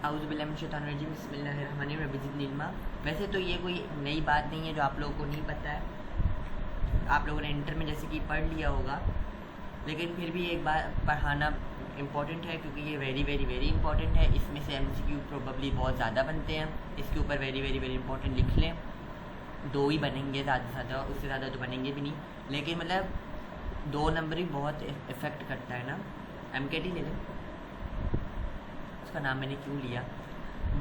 आउज़ुबिल्लाहिमिनश्शैतानिर्रजीम बिस्मिल्लाहिर्रहमानिर्रहीम। वैसे तो ये कोई नई बात नहीं है जो आप लोगों को नहीं पता है, आप लोगों ने इंटर में जैसे कि पढ़ लिया होगा, लेकिन फिर भी एक बार पढ़ाना इम्पॉर्टेंट है क्योंकि ये वेरी वेरी वेरी इंपॉर्टेंट है। इसमें से MCQ प्रोबेबली बहुत ज़्यादा बनते हैं, इसके ऊपर वेरी वेरी वेरी इंपॉर्टेंट लिख लें। 2 ही बनेंगे ज़्यादा से ज़्यादा, उससे ज़्यादा तो बनेंगे भी नहीं, लेकिन मतलब 2 नंबर ही बहुत इफ़ेक्ट करता है ना। MKT ले लें, उसका नाम मैंने क्यों लिया।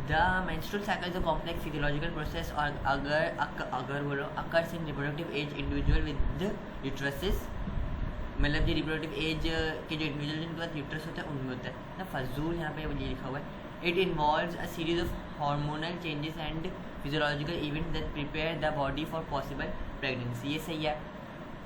The menstrual cycle is a complex physiological process और अगर बोलो occurs in reproductive age individual with uteruses, मतलब जो रिप्रोडक्टिव एज के जो इंडिविजुअल जिनके पास यूट्रस होता है उनमें होता है ना। फजूल यहाँ पे ये लिखा हुआ है। It involves a series of hormonal changes and physiological events that prepare the body for possible pregnancy. ये सही है,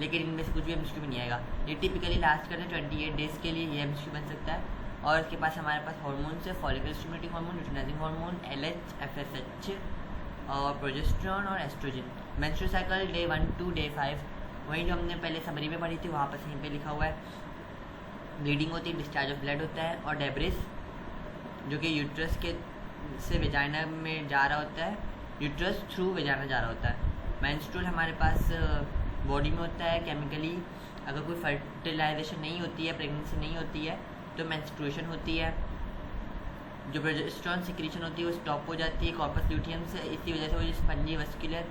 लेकिन इनमें से कुछ भी MCQ में नहीं आएगा। ये टिपिकली लास्ट करते हैं 28 डेज़ के लिए, ये MCQ बन सकता है। और इसके पास हमारे पास हार्मोन्स है, follicle stimulating hormone, luteinizing hormone, LH, FSH और प्रोजेस्टेरॉन और estrogen. Menstrual cycle day 1 to day 5, वही जो हमने पहले समरी में पढ़ी थी वहाँ पर यहीं पे लिखा हुआ है। ब्लीडिंग होती है, डिस्चार्ज ऑफ ब्लड होता है, और डेब्रिस जो कि यूट्रस के से वेजाइना में जा रहा होता है, यूट्रस थ्रू वेजाइना जा रहा होता है। मेंस्ट्रुअल हमारे पास बॉडी में होता है केमिकली। अगर कोई फर्टिलाइजेशन नहीं होती है, प्रेगनेंसी नहीं होती है, तो मेंस्ट्रुएशन होती है। जो प्रोजेस्टेरॉन सिक्रीशन होती है वो स्टॉप हो जाती है कॉर्पस ल्यूटियम से, इसी वजह से वो spongy vascular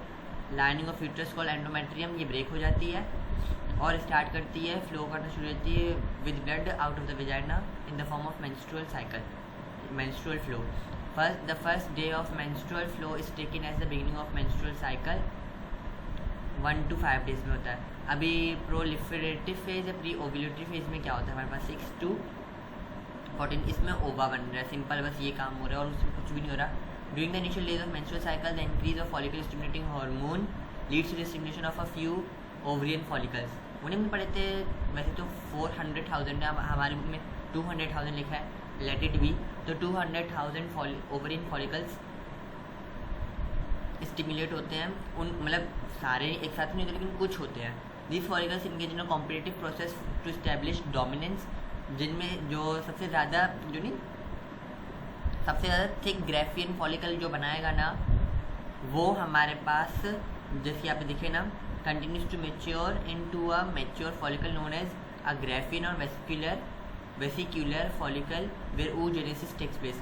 lining of uterus called endometrium ये ब्रेक हो जाती है और स्टार्ट करती है, फ्लो करना शुरू होती है with blood out of the vagina in the form of menstrual cycle, menstrual flow. The first day of menstrual flow is taken as the beginning of menstrual cycle. 1 to 5 days में होता है। अभी proliferative phase या pre ovulatory phase में क्या होता है हमारे पास 6 to 14, इसमें ओवा बन रहा है, सिंपल बस ये काम हो रहा है और उसमें कुछ भी नहीं हो रहा। During the initial days of menstrual cycle the increase of follicle stimulating hormone leads to the stimulation of a few ovarian follicles. उन्हें हमने पढ़े थे, वैसे तो 400,000 है, हमारे बुक में 200,000 लिखा है, लेट इट बी। तो 200,000 ओवरियन फॉलिकल्स स्टिमुलेट होते हैं, उन मतलब सारे एक साथ नहीं होते लेकिन कुछ होते हैं। This follicles engage in a competitive process to establish dominance, जिनमें जो सबसे ज़्यादा थिक ग्राफियन फॉलिकल जो बनाएगा ना, वो हमारे पास जैसे यहाँ पे दिखे ना, continues to mature into a mature follicle known as a Graafian और vesicular follicle where oogenesis takes place.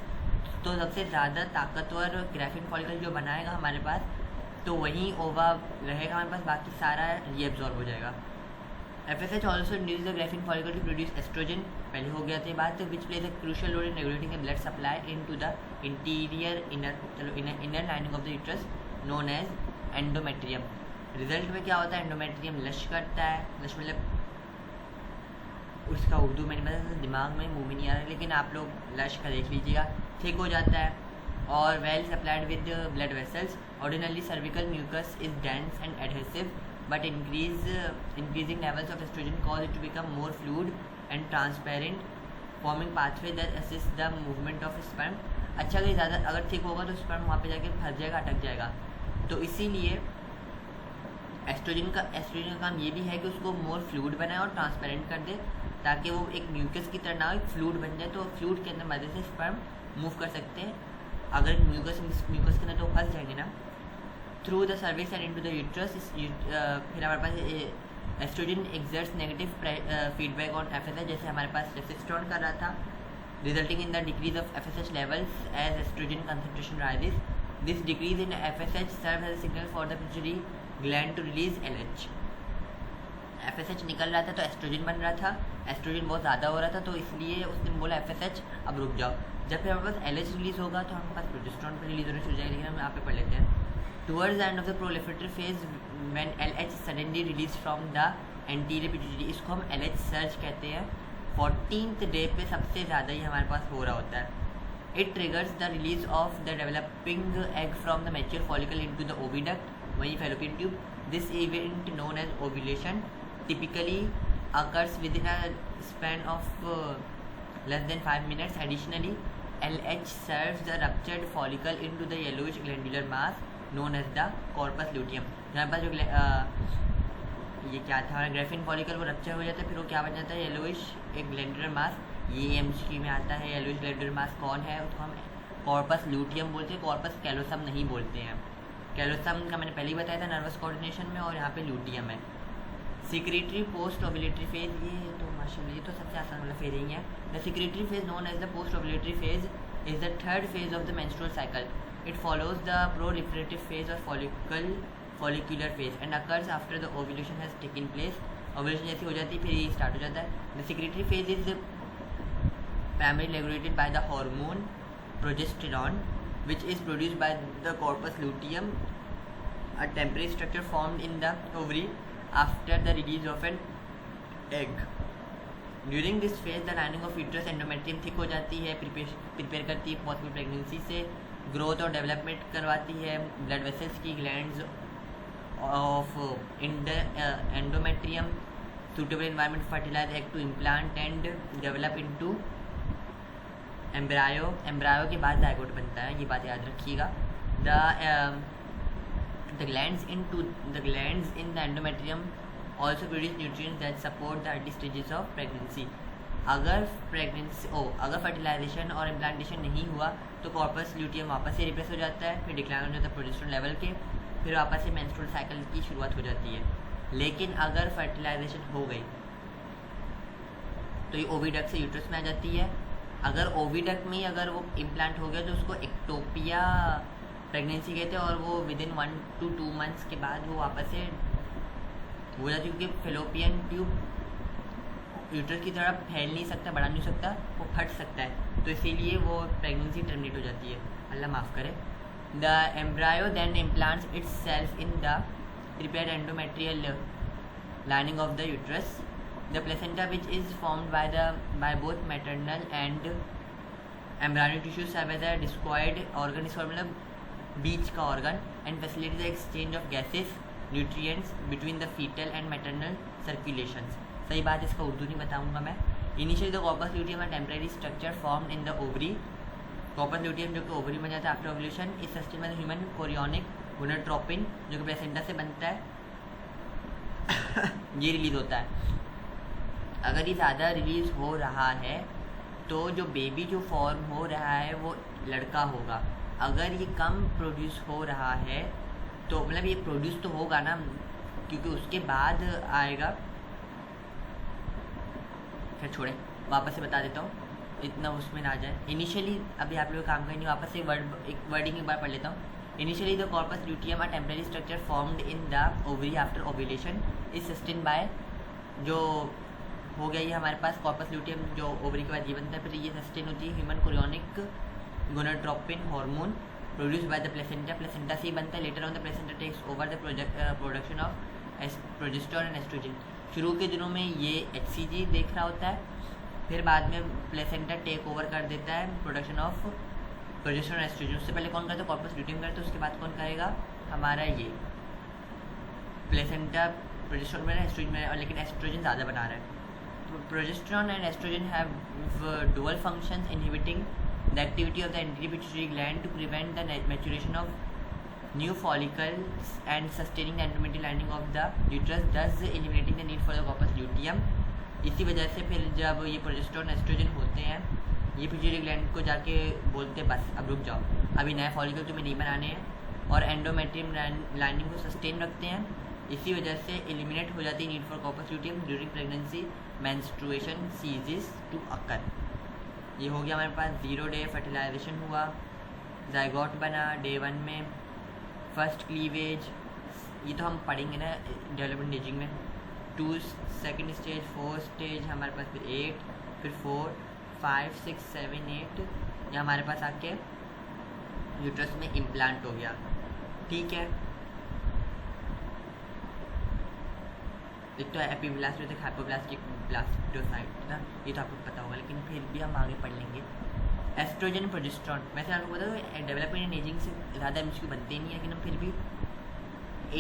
तो सबसे ज़्यादा ताकतवर ग्राफियन फॉलिकल जो बनाएगा हमारे पास, तो वहीं ओवा रहेगा हमारे पास, बाकी सारा रीएब्जॉर्ब हो जाएगा। FSH also induce the graafian follicle to produce estrogen, पहले हो गया था बात, which plays a crucial role in regulating the blood supply into the inner lining of the uterus known as endometrium. Result में क्या होता है, एंडोमेट्रियम लश करता है, लश मतलब उसका उर्दू में नहीं पता, दिमाग में मुँह में नहीं आ रहा है, लेकिन आप लोग लश का देख लीजिएगा, थिक हो जाता है और well supplied with blood vessels. Ordinarily cervical mucus is dense and adhesive, but increasing levels of estrogen cause it to become more fluid and transparent, forming pathway that assists the movement of sperm। अच्छा, अगर ज़्यादा अगर thick होगा तो sperm वहाँ पे जाके फंस जाएगा, अटक जाएगा। तो इसीलिए एस्ट्रोजन का काम ये भी है कि उसको मोर फ्लूइड बनाए और ट्रांसपेरेंट कर दे, ताकि वो एक म्यूकस की तरह ना हो, एक फ्लूइड बन जाए, तो फ्लूइड के अंदर मदद से स्पर्म मूव कर सकते हैं। अगर म्यूकस के अंदर तो फंस जाएंगे ना। Through the cervix and into the uterus, फिर हमारे पास estrogen exerts negative feedback on FSH, जैसे हमारे पास टेस्टोस्टेरोन कर रहा था, resulting in the decrease of FSH levels as estrogen concentration rises. This decrease in FSH serves as a signal for the pituitary gland to release LH। FSH निकल रहा था तो एस्ट्रोजन बन रहा था, एस्ट्रोजन बहुत ज़्यादा हो रहा था, तो इसलिए उसने बोला FSH अब रुक जाओ। जब फिर हमारे पास LH रिलीज़ होगा तो हमारे पास प्रोजेस्टेरॉन पर रिलीज होना शुरू हो जाएगा, लेकिन हम यहाँ पे पढ़ लेते हैं। Towards the end of the proliferative phase, when LH suddenly released from the anterior pituitary, इसको हम LH surge कहते हैं। 14th डे पे सबसे ज़्यादा ही हमारे पास हो रहा होता है। It triggers the release of the developing egg from the mature follicle into the oviduct, वही fallopian tube. This event known as ovulation typically occurs within a span of less than 5 minutes. Additionally, LH serves the ruptured follicle into the yellowish glandular mass known as the corpus luteum। हमारे पास जो ये क्या था, हमारा Graafian follicle वो rupture हो जाता है, फिर वो क्या बन जाता है, येलोइश एक ग्लैंडुलर मास। ये MCQ में आता है, येलोइश ग्लैंडुलर मास कौन है, उसको हम कॉर्पस ल्यूटियम बोलते हैं, कॉर्पस कैलोसम नहीं बोलते हैं। कैलोसम का मैंने पहले ही बताया था नर्वस कोऑर्डिनेशन में, और यहाँ पे ल्यूटियम है। सिक्रेटरी पोस्ट ओव्यूलेटरी फेज, ये तो माशाल्लाह ये तो सबसे आसान वाला फेज ही है। The secretory phase known as the post ovulatory phase is the third phase of the menstrual cycle. It follows the proliferative phase और follicular phase and occurs after the ovulation has taken place. Ovulation जैसी हो जाती है फिर ये start हो जाता है। The secretory phase is primary regulated by the hormone progesterone which is produced by the corpus luteum, a temporary structure formed in the ovary after the release of an egg. During this phase the lining of uterus endometrium thick हो जाती है, prepare करती है possible pregnancy से, growth और development करवाती है। Blood vessels की glands of endometrium suitable environment fertilize egg to implant and develop into embryo के बाद जायगोट बनता है, ये बात याद रखिएगा। The glands in the endometrium also produce nutrients that support the early stages of pregnancy. अगर फर्टिलाइजेशन और इम्प्लांटेशन नहीं हुआ तो कॉर्पस ल्यूटियम वापस से रिप्रेस हो जाता है, फिर डिक्लाइन हो जाता है प्रोजेस्टेरोन लेवल के, फिर वापस से मेंस्ट्रुअल साइकिल की शुरुआत हो जाती है। लेकिन अगर फर्टिलाइजेशन हो गई तो ये ओविडक्ट से यूट्रस में आ जाती है। अगर ओविडक्ट में अगर वो इम्प्लांट हो गया तो उसको एक्टोपिया प्रेगनेंसी कहते हैं, और वो विद इन 1 to 2 months के बाद वो वापस से हो जाती है, क्योंकि फेलोपियन ट्यूब यूट्रस की तरह फैल नहीं सकता, बढ़ा नहीं सकता, वो फट सकता है, तो इसीलिए वो प्रेगनेंसी टर्मिनेट हो जाती है, अल्लाह माफ़ करे। The embryo then implants itself in the prepared endometrial lining of the uterus. The placenta, which is formed by both maternal and embryonic tissues, serve as a discoid organ, इसका मतलब बीच का organ, and facilitates the exchange of gases, nutrients between the fetal and maternal circulations। सही बात, इसका उर्दू नहीं बताऊंगा मैं। Initially the corpus luteum, a temporary structure formed in the ovary। corpus luteum जो कि ओवरी में जाता है आफ्टर ओव्यूलेशन, इस सिस्टम में ह्यूमन कोरियोनिक गोनाडोट्रोपिन जो कि प्लेसेंटा से बनता है ये रिलीज होता है। अगर ये ज़्यादा रिलीज़ हो रहा है तो जो बेबी जो फॉर्म हो रहा है वो लड़का होगा। अगर ये कम प्रोड्यूस हो रहा है तो मतलब ये प्रोड्यूस तो होगा ना, क्योंकि उसके बाद आएगा। फिर छोड़े, वापस से बता देता हूँ, इतना उसमें ना जाए। इनिशियली अभी आप लोग काम करेंगे, वापस से वर्डिंग एक बार पढ़ लेता हूँ। Initially the corpus luteum a temporary structure formed in the ovary after ovulation is sustain by, जो हो गया ये हमारे पास कॉर्पस ल्यूटियम जो ओवरी के बाद ये बनता है, फिर ये सस्टेन होती है human chorionic gonadotropin hormone produce by the placenta, placenta से ही बनता है। Later on the placenta takes over the production of progesterone and estrogen. शुरू के दिनों में ये HCG देख रहा होता है, फिर बाद में प्लेसेंटा टेक ओवर कर देता है production of progesterone and estrogen. उससे पहले कौन करता है? कॉर्पस ल्यूटियम करता है, उसके बाद कौन करेगा? हमारा ये प्लेसेंटा प्रोजेस्टेरोन में, एस्ट्रोजन में, और लेकिन एस्ट्रोजन ज़्यादा बना रहा है। Progesterone and estrogen have dual functions, inhibiting the activity of the anterior pituitary gland to prevent the maturation of new follicles and sustaining the endometrial lining of the uterus, thus eliminating the need for the corpus luteum। इसी वजह से फिर जब ये progesterone oestrogen होते हैं, ये pituitary gland को जाके बोलते हैं बस अब रुक जाओ, अभी नए फॉलिकल तुम्हें नहीं बनाने हैं, और एंडोमेट्रियम लाइनिंग को सस्टेन रखते हैं। इसी वजह से एलिमिनेट हो जाती है need for corpus luteum during pregnancy, menstruation ceases to occur. ये हो गया हमारे पास 0 day फर्टिलाइजेशन हुआ, जाइगोट बना डे 1 में, फर्स्ट क्लीवेज, ये तो हम पढ़ेंगे ना डेवलपमेंट एजिंग में। 2 सेकेंड स्टेज, 4 स्टेज, हमारे पास फिर 8, फिर 4, 5, 6, 7, 8, ये हमारे पास आके यूट्रस में इम्प्लांट हो गया। ठीक है, एक तो एपीब्लास्ट में, हाइपोब्लास्टिक ब्लास्टोसाइट ना, ये तो आपको पता होगा, लेकिन फिर भी हम आगे पढ़ लेंगे। एस्ट्रोजन प्रोजेस्टेरोन, वैसे आपको पता है डेवलपमेंट एंड एजिंग से ज़्यादा एमसीक्यू बनते नहीं है, लेकिन हम फिर भी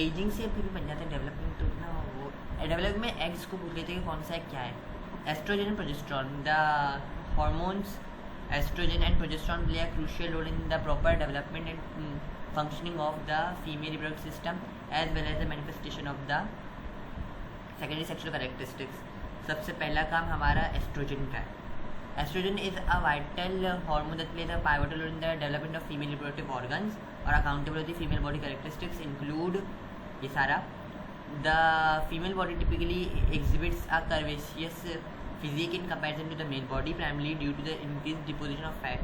एजिंग से फिर भी बन जाते हैं। डेवलपमेंट तो ना, वो डेवलपमेंट में एग्स को पूछ लेते हैं कि कौन सा क्या है। Estrogen and progesterone, the hormones estrogen and progesterone play a crucial role in the proper development and functioning of the female reproductive system as well as the manifestation of the secondary sexual characteristics. सबसे पहला काम हमारा oestrogen का है। Estrogen is a vital hormone that plays a pivotal role in the development of female reproductive organs or accountable for the female body characteristics include ये सारा. The female body typically exhibits a curvaceous physique in comparison to the male body, primarily due to the increased deposition of fat,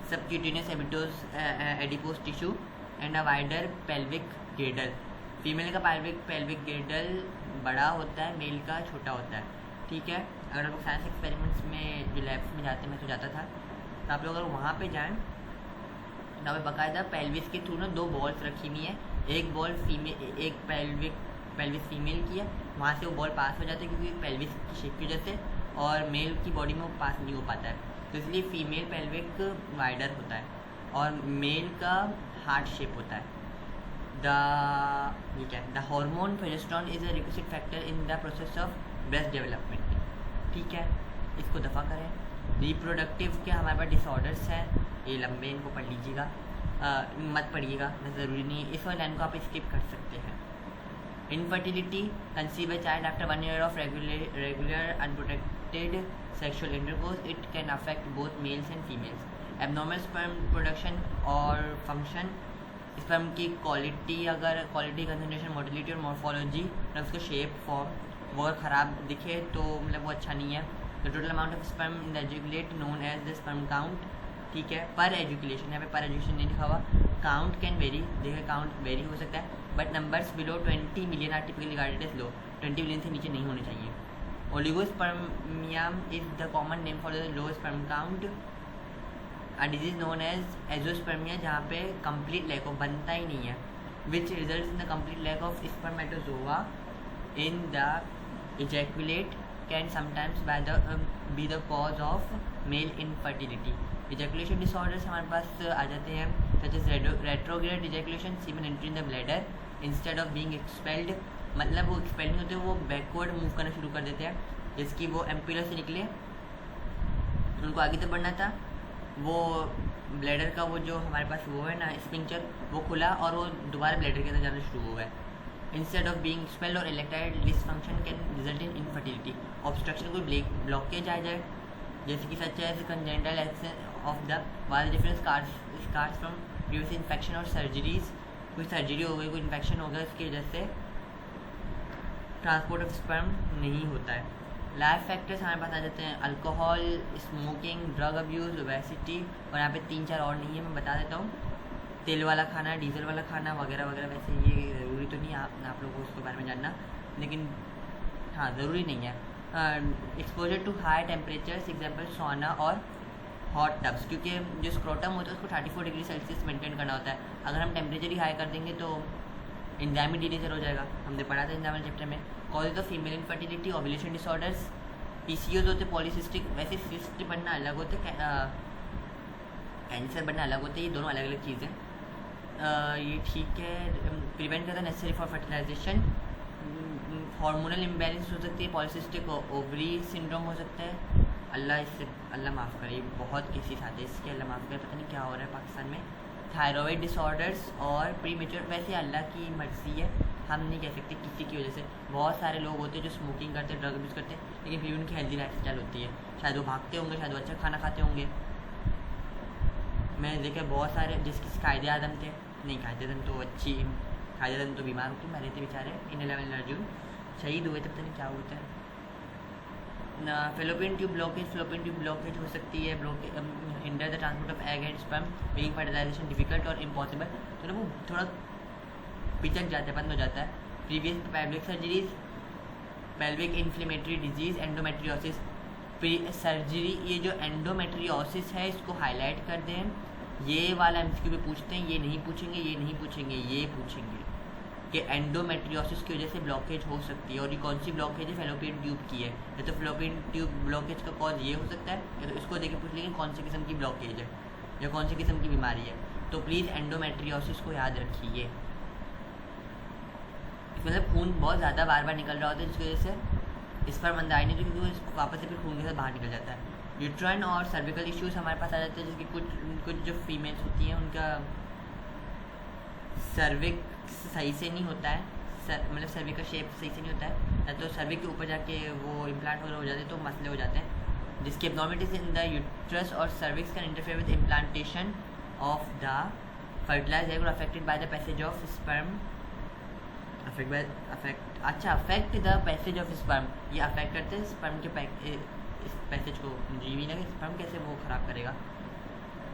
subcutaneous adipose tissue, and a wider pelvic girdle. Female का pelvic girdle बड़ा होता है, mail का छोटा होता है. ठीक है. अगर आप लोग साइंस एक्सपेरिमेंट्स में जो लैब्स में जाते हैं, मैं तो जाता था, तो आप लोग अगर वहाँ पे जाएँ तो हमें बाकायदा पेल्विस के थ्रू ना 2 बॉल्स रखी हुई है. एक बॉल फीमेल, एक पेल्विस फीमेल की है, वहाँ से वो बॉल पास हो जाता है क्योंकि पेल्विस की शेप की वजह से, और मेल की बॉडी में वो पास नहीं हो पाता है, तो इसलिए फीमेल पेल्विक वाइडर होता है और मेल का हार्ट शेप होता है. The hormone progesterone is a requisite factor in the process of breast development. ठीक है, इसको दफ़ा करें. रिप्रोडक्टिव के हमारे पास डिसऑर्डर्स हैं, ये लंबे, इनको पढ़ लीजिएगा, मत पढ़िएगा, ज़रूरी नहीं है. इस वाले लाइन को आप स्किप कर सकते हैं. Infertility, conceive a child after 1 year of regular unprotected sexual intercourse. It can affect both males and females. Abnormal sperm production और function, स्पर्म की क्वालिटी, अगर क्वालिटी, कंसंट्रेशन, मोटिलिटी और मॉर्फोलॉजी, मतलब उसका शेप, फॉर्म वो अगर ख़राब दिखे तो मतलब वो अच्छा नहीं है. The total amount of sperm in the ejaculate known as the sperm count. ठीक है, पर एजुकुलेशन, यहाँ पे पर एजुकेशन नहीं लिखा हुआ. काउंट कैन वेरी, देखिए काउंट वेरी हो सकता है, but numbers below 20 million are typically regarded as low. 20 million से नीचे नहीं होने चाहिए. Oligospermia is the common name for the low sperm count. A disease known as azoospermia, जहाँ पे कंप्लीट लैक ऑफ, बनता ही नहीं है, which result in the complete lack of spermatozoa in the ejaculate, can sometimes be the cause of male infertility. Ejaculation disorders हमारे पास आ जाते हैं, such as retrograde ejaculation, semen entry in the bladder instead of being expelled. मतलब वो expel नहीं होते, वो backward move करना शुरू कर देते हैं. जिसकी वो एम्पुलस से निकले, उनको आगे तक बढ़ना था, वो ब्लैडर का वो जो हमारे पास वो है ना स्पिंक्चर, वो खुला और वो दोबारा ब्लैडर के अंदर जाना शुरू हो गया. इंस्टेड ऑफ बीइंग एक्सपेल्ड और erectile dysfunction can result in infertility. Obstruction कोई ब्लॉकेज आ जाए, जैसे कि such as congenital action of the vas deferens scars from previous infection और सर्जरीज. कोई सर्जरी हो गई, कोई इन्फेक्शन हो गया, इसकी वजह से ट्रांसपोर्ट ऑफ स्पर्म नहीं होता है. लाइफ फैक्टर्स हमारे पास आ जाते हैं, alcohol, smoking, drug abuse, obesity, और यहाँ पे 3-4 और नहीं है, मैं बता देता हूँ. तेल वाला खाना, डीजल वाला खाना वगैरह वगैरह. वैसे ये ज़रूरी तो नहीं है आप लोगों को उसके बारे में जानना, लेकिन हाँ ज़रूरी नहीं है. Exposure to high temperatures, example sauna और हॉट टब्स, क्योंकि जो स्क्रोटम होता है उसको 34 डिग्री सेल्सियस मेंटेन करना होता है. अगर हम टेम्परेचर ही हाई कर देंगे तो एंजाइमी डिलीजर हो जाएगा. हमने पढ़ा था एंजाइम चैप्टर में. Causes of female infertility, ovulation disorders, PCOS होते, पॉलीसिस्टिक. वैसे सिस्ट बनना अलग होते, कैंसर बनना अलग होते, ये दोनों अलग अलग चीज़ें. ये ठीक है. प्रिवेंट करता है necessary for fertilisation. Hormonal imbalance हो सकती है, पॉलीसिस्टिक ओवरी सिंड्रोम हो सकता है. अल्लाह माफ़ करे, बहुत केसेस आते हैं इसके, अल्लाह माफ़ करे, पता नहीं क्या हो रहा है पाकिस्तान में. थायराइड डिसऑर्डर्स और प्रीमेच्योर. वैसे अल्लाह की मर्ज़ी है, हम नहीं कह सकते किसी की वजह से. बहुत सारे लोग होते हैं जो स्मोकिंग करते हैं, ड्रग यूज़ करते हैं, लेकिन फिर उनकी हेल्दी लाइफ स्टाइल होती है. शायद वो भागते होंगे, शायद वो अच्छा खाना खाते होंगे. मैंने देखा बहुत सारे जिसकी कायदे आदम थे, नहीं कायदे आदम तो अच्छी, कायदे आदम तो बीमार होते मरे थे बेचारे. इन 11 अर्जुन शहीद हुए थे, पता नहीं क्या होता है. फेलोपियन ट्यूब ब्लॉकेज हो सकती है. Hinder the transport of egg and sperm, making fertilisation difficult और इम्पॉसिबल. तो ना वो थोड़ा पिचक जाता है, बंद हो जाता है. Previous pelvic surgeries, pelvic inflammatory disease, endometriosis surgery. ये जो एंडोमेट्रियोसिस है इसको हाईलाइट कर दें. ये वाला एमसीक्यू पे पूछते हैं, ये नहीं पूछेंगे, ये पूछेंगे कि एंडोमेट्रियोसिस की वजह से ब्लॉकेज हो सकती है. और ये कौन सी ब्लॉकेज है? फेलोपियन ट्यूब की है. या तो फेलोपियन ट्यूब ब्लॉकेज का कॉज ये हो सकता है, या तो इसको देके पूछ लेंगे कौन सी किस्म की ब्लॉकेज है या कौन सी किस्म की बीमारी है. तो प्लीज़ एंडोमेट्रियोसिस को याद रखिए. मतलब खून बहुत ज़्यादा बार बार निकल रहा होता है, जिसकी वजह से इस पर मंद आई नहीं, तो क्योंकि वो वापस से फिर खून के साथ बाहर निकल जाता है. यूट्राइन और सर्विकल इश्यूज़ हमारे पास आ जाते हैं, जैसे कि कुछ जो फीमेल्स होती हैं उनका सर्विक्स सही से नहीं होता है, मतलब सर्विक का शेप सही से नहीं होता है, या तो सर्विक के ऊपर जाके वो इम्प्लांट वगैरह हो जाते हैं तो मसले हो जाते हैं. जिसकी abnormalities in the uterus or cervix can interfere with implantation of the fertilized egg or affected by the passage of sperm. affect the passage of sperm, ये अफेक्ट करते हैं स्पर्म के इस पैसेज को, जीवी ना स्पर्म कैसे वो ख़राब करेगा।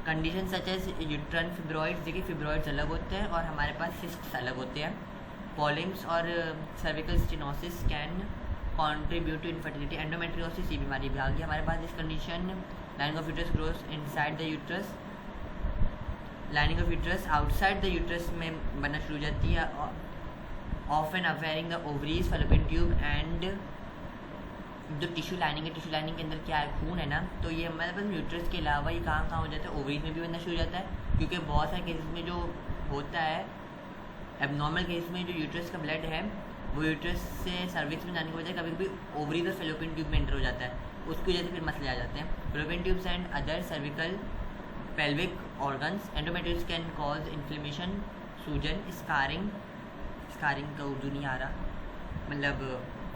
कंडीशन सच एज यूट्रन फिब्रॉइड्स, देखिए फिब्रॉइड्स अलग होते हैं और हमारे पास सिस्ट्स अलग होते हैं। पॉलिम्स और cervical stenosis can contribute to infertility. Endometriosis, ये बीमारी भी आ गई हमारे पास। इस condition lining of uterus grows inside the uterus, lining of uterus outside the uterus में बनना शुरू हो जाती है, often affecting the ovaries, fallopian tube and जो टिश्यू लाइनिंग है, टिश्यू लाइनिंग के अंदर क्या है, खून है ना, तो ये हमारे पास यूट्रस के अलावा ये कहाँ हो जाता है, ओवरीज में भी बनना शुरू हो जाता है। क्योंकि बहुत सारे केसेस में जो होता है एबनॉर्मल केस में जो यूट्रस का ब्लड है वो यूट्रस से सर्विक्स में जाने की वजह कभी कभी ओवरीज और फेलोपियन ट्यूब में एंटर हो जाता है, उसकी वजह से फिर मसले आ जाते हैं। Fallopian tubes and other cervical pelvic organs, endometriosis can cause inflammation, सूजन, स्कारिंग का उर्दू नहीं आ रहा, मतलब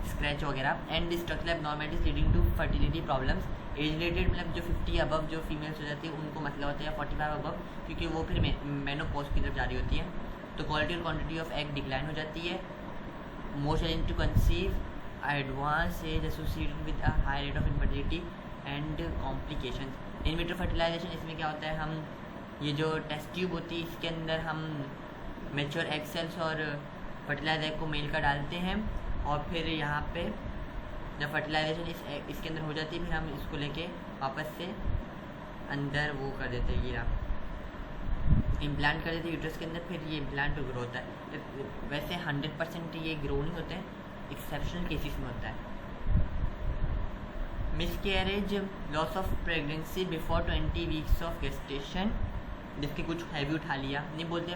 स्क्रैच वगैरह, and destructive abnormalities leading to fertility problems. Age related मतलब जो 50 अबव जो फीमेल्स हो जाती है उनको मतलब होता है 45 अबव, क्योंकि वो फिर मेनोपॉज की तरफ जा रही होती है, तो क्वालिटी और क्वांटिटी ऑफ एग डिक्लाइन हो जाती है। Most eligible to conceive, advance age associated with a high rate of infertility and complications. In vitro fertilisation, इसमें क्या होता है, हम ये जो टेस्ट ट्यूब होती है इसके अंदर हम मेच्योर एग सेल्स और फर्टिलाइज एग को मेल कर डालते हैं, और फिर यहाँ पे जब फर्टिलाइजेशन इसके अंदर हो जाती है फिर हम इसको लेके वापस से अंदर वो कर देते हैं, ये इम्प्लांट कर देते हैं यूट्रस के अंदर, फिर ये इम्प्लांट ग्रो होता है। वैसे 100% ये ग्रो नहीं होते हैं, एक्सेप्शनल केसेस में होता है। Miscarriage, loss of pregnancy before 20 weeks of gestation, जिसके कुछ हैवी उठा लिया, नहीं बोलते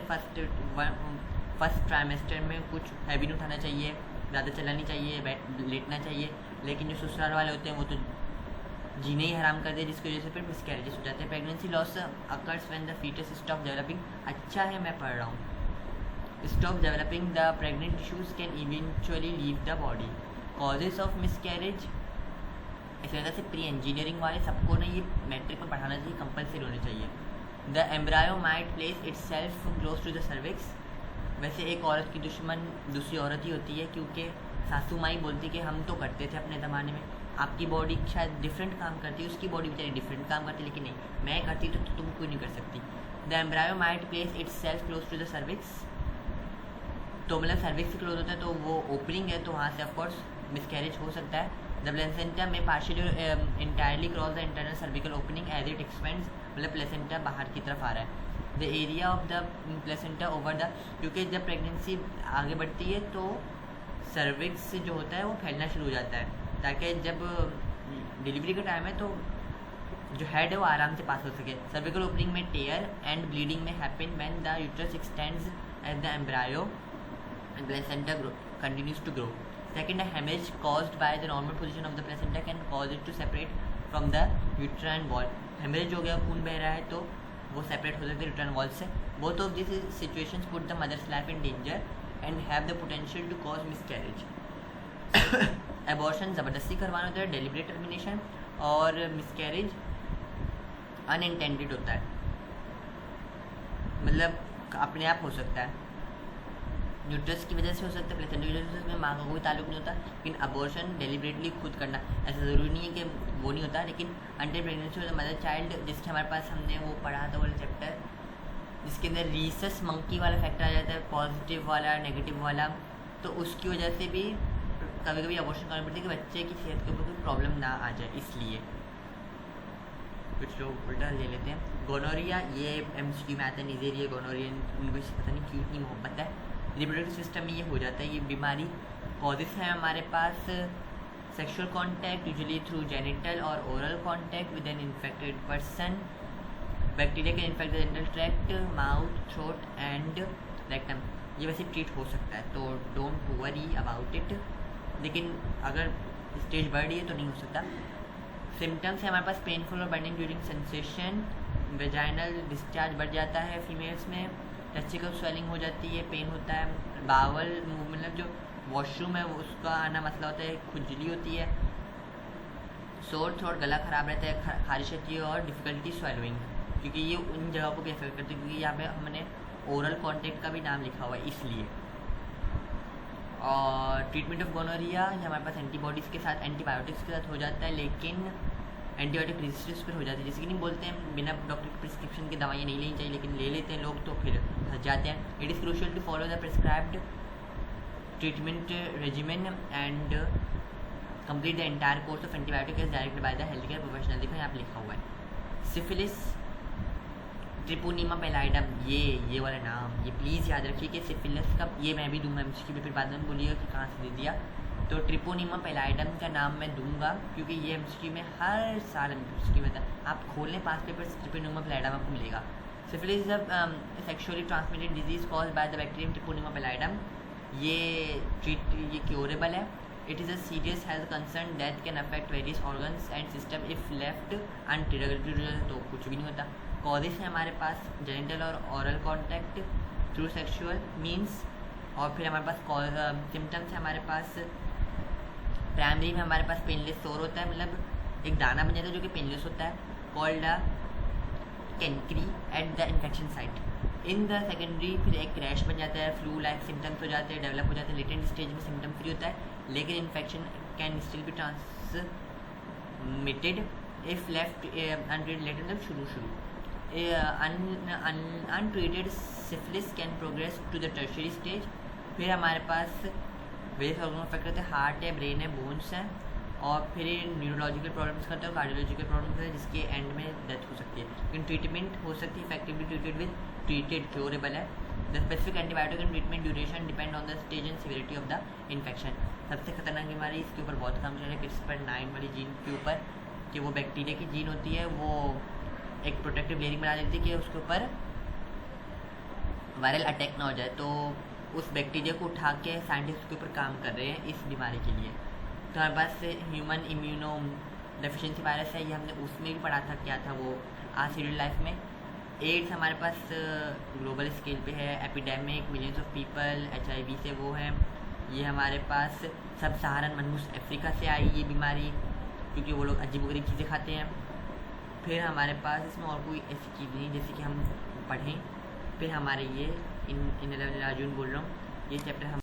फर्स्ट ट्राइमेस्टर में कुछ हैवी नहीं उठाना चाहिए, ज़्यादा चलना नहीं चाहिए, लेटना चाहिए, लेकिन जो ससुराल वाले होते हैं वो तो जीने ही हराम कर दे, जिसकी वजह से फिर मिसकैरेजेस हो जाते हैं। Pregnancy loss occurs when the fetus stop developing, अच्छा है मैं पढ़ रहा हूँ, stop developing the pregnant tissues can eventually leave the body. Causes of miscarriage, इस वजह से प्री इंजीनियरिंग वाले सबको ना ये मैट्रिक में पढ़ाना चाहिए, कंपलसरी होना चाहिए। The embryo might place itself close to the cervix, वैसे एक औरत की दुश्मन दूसरी औरत ही होती है, क्योंकि सासू माँ ही बोलती कि हम तो करते थे अपने ज़माने में, आपकी बॉडी शायद डिफरेंट काम करती है, उसकी बॉडी बेचारी डिफरेंट काम करती है, लेकिन नहीं मैं करती तो तुम कोई नहीं कर सकती। The embryo might place itself close to the cervix, तो मतलब सर्विक्स से क्लोज होता है तो वो ओपनिंग है, तो वहाँ से ऑफकोर्स मिसकैरेज हो सकता है। The placenta may partially entirely cross the internal cervical opening as it expands, मतलब प्लेसेंटा बाहर की तरफ आ रहा है। The area of the placenta over the, क्योंकि जब प्रेगनेंसी आगे बढ़ती है तो सर्विक्स जो होता है वो फैलना शुरू हो जाता है, ताकि जब डिलीवरी का टाइम है तो जो हेड है वो आराम से पास हो सके। Cervical opening may tear and bleeding may happen when the uterus extends as the embryo and placenta continues to grow. Second, a hemorrhage caused by the normal position of the placenta can cause it to separate from the uterine wall. Hemorrhage हो गया, खून बह रहा है तो वो separate हो सकते हैं uterine wall से। Both of these situations put the mother's life in danger and have the potential to cause miscarriage. Abortion ज़बरदस्ती करवाना होता है, deliberate termination, और miscarriage अनइंटेंडेड होता है, मतलब अपने आप हो सकता है, यूट्रस की वजह से हो सकता है, प्लेसेंटा यूट्रस में माँ का कोई ताल्लुक नहीं होता, लेकिन अबॉर्शन डेलिबरेटली खुद करना ऐसा ज़रूरी नहीं है कि वो नहीं होता, लेकिन under pregnancy of the mother child, जिसके हमारे पास हमने वो पढ़ा था वाला चैप्टर जिसके अंदर रीसस मंकी वाला फैक्टर आ जाता है, पॉजिटिव वाला नेगेटिव वाला, तो उसकी वजह से भी कभी कभी अबॉर्शन करना पड़ती है कि बच्चे की सेहत के ऊपर कोई प्रॉब्लम ना आ जाए, इसलिए कुछ लोग उल्टा ले लेते हैं। गोनोरिया, ये एमसीक्यू में आता है, निजेरिया गोनोरिया, उनको पता नहीं क्यों इतनी मोहब्बत है। रिप्रोडक्टिव सिस्टम में ये हो जाता है ये बीमारी। कॉजेस हैं हमारे पास sexual contact usually through genital और oral contact with an infected person, bacteria can infect the genital tract, mouth, throat and rectum, ये वैसे ट्रीट हो सकता है, तो डोंट वरी अबाउट इट, लेकिन अगर स्टेज बढ़ रही है तो नहीं हो सकता। सिम्टम्स है हमारे पास पेनफुल और burning during sensation, vaginal discharge बढ़ जाता है फीमेल्स में, टेस्टिकल स्वेलिंग हो जाती है, पेन होता है, बावल मतलब जो वॉशरूम है उसका आना मसला होता है, खुजली होती है, सोर थ्रोट, गला ख़राब रहता है, खारिश रहती है और डिफ़िकल्टी स्वेलोइंग, क्योंकि ये उन जगहों को भी अफेक्ट करते हैं, क्योंकि यहाँ पे हमने ओरल कॉन्टेक्ट का भी नाम लिखा हुआ है इसलिए। और ट्रीटमेंट ऑफ गोनोरिया हमारे पास एंटीबॉडीज़ के साथ, एंटीबायोटिक्स के साथ हो जाता है, लेकिन एंटीबायोटिक रेजिस्टेंस पर हो जाती है। जैसे कि नहीं बोलते हैं बिना डॉक्टर की प्रिस्क्रिप्शन की दवाइयाँ नहीं लेनी चाहिए, लेकिन ले लेते हैं लोग तो फिर फंस जाते हैं। It is crucial to follow the prescribed treatment regimen and complete the entire course of antibiotic as directed by the health care professional. देखो यहाँ पे लिखा हुआ है सिफिलिस, ट्रिपोनीमा पेलाइडम, ये वाला नाम ये प्लीज़ याद रखिए कि सिफिलिस का ये मैं भी दूंगा एमसीक्यू में, फिर बाद में बोलिएगा कि कहाँ से दे दिया। तो ट्रिपोनीमा पेलाइडम का नाम मैं दूंगा क्योंकि ये एमसीक्यू में हर साल एमसीक्यू में था। आप खोलें 5 पेपर, ट्रिपोनीमा पेलाइडम आपको मिलेगा। Syphilis is a sexually transmitted disease caused by the bacterium treponema pallidum. ये क्योरेबल है। It is a serious health concern that can affect various organs and system if left untreated, तो कुछ भी नहीं होता। Causes है हमारे पास जेनिटल और oral contact through sexual means, और फिर हमारे पास सिम्टम्स है हमारे पास प्राइमरी में हमारे पास पेनलेस सोर होता है, मतलब एक दाना बन जाता है जो कि पेनलेस होता है, called a chancre at the infection site. In the secondary फिर एक रैश बन जाता है, फ्लू लाइक सिम्टम्स हो जाते हैं, डेवलप हो जाते हैं। लेटेंट स्टेज में सिम्टम फ्री होता है, लेकिन infection can still be transmitted if left untreated, मतलब शुरू untreated syphilis can progress to the tertiary stage. फिर हमारे पास वेरियस ऑर्गन अफेक्ट करते हैं, हार्ट है, ब्रेन है, बोन्स हैं, और फिर न्यूरोलॉजिकल प्रॉब्लम्स करते हैं, कार्डियोलॉजिकल प्रॉब्लम्स है, जिसके एंड में डेथ हो सकती है। लेकिन ट्रीटमेंट हो सकती है effectively treated with treated curable है। The specific antibiotic and treatment duration depend on the stage and severity of the infection. सबसे खतरनाक बीमारी इसके ऊपर बहुत काम चल रहा है CRISPR-9 वाली जीन के ऊपर, कि वो बैक्टीरिया की जीन होती है, वो एक प्रोटेक्टिव लेयरिंग बना देती है कि उसके ऊपर वायरल अटैक ना हो जाए। तो उस बैक्टीरिया को उठा के साइंटिस्ट उसके ऊपर काम कर रहे हैं इस बीमारी के लिए। तो हमारे पास ह्यूमन इम्यूनो डेफिशिएंसी वायरस है, ये हमने उसमें भी पढ़ा था क्या था वो आज सीरियल लाइफ में। एड्स हमारे पास ग्लोबल स्केल पे है, epidemic, millions of people, HIV से वो है। ये हमारे पास सब सहारन मनहूस अफ्रीका से आई ये बीमारी, क्योंकि वो लोग अजीबोगरीब चीज़ें खाते हैं। फिर हमारे पास इसमें और कोई ऐसी चीज़ नहीं जैसे कि हम पढ़ें। फिर हमारे ये इन राजून बोल रहा हूँ, ये चैप्टर हम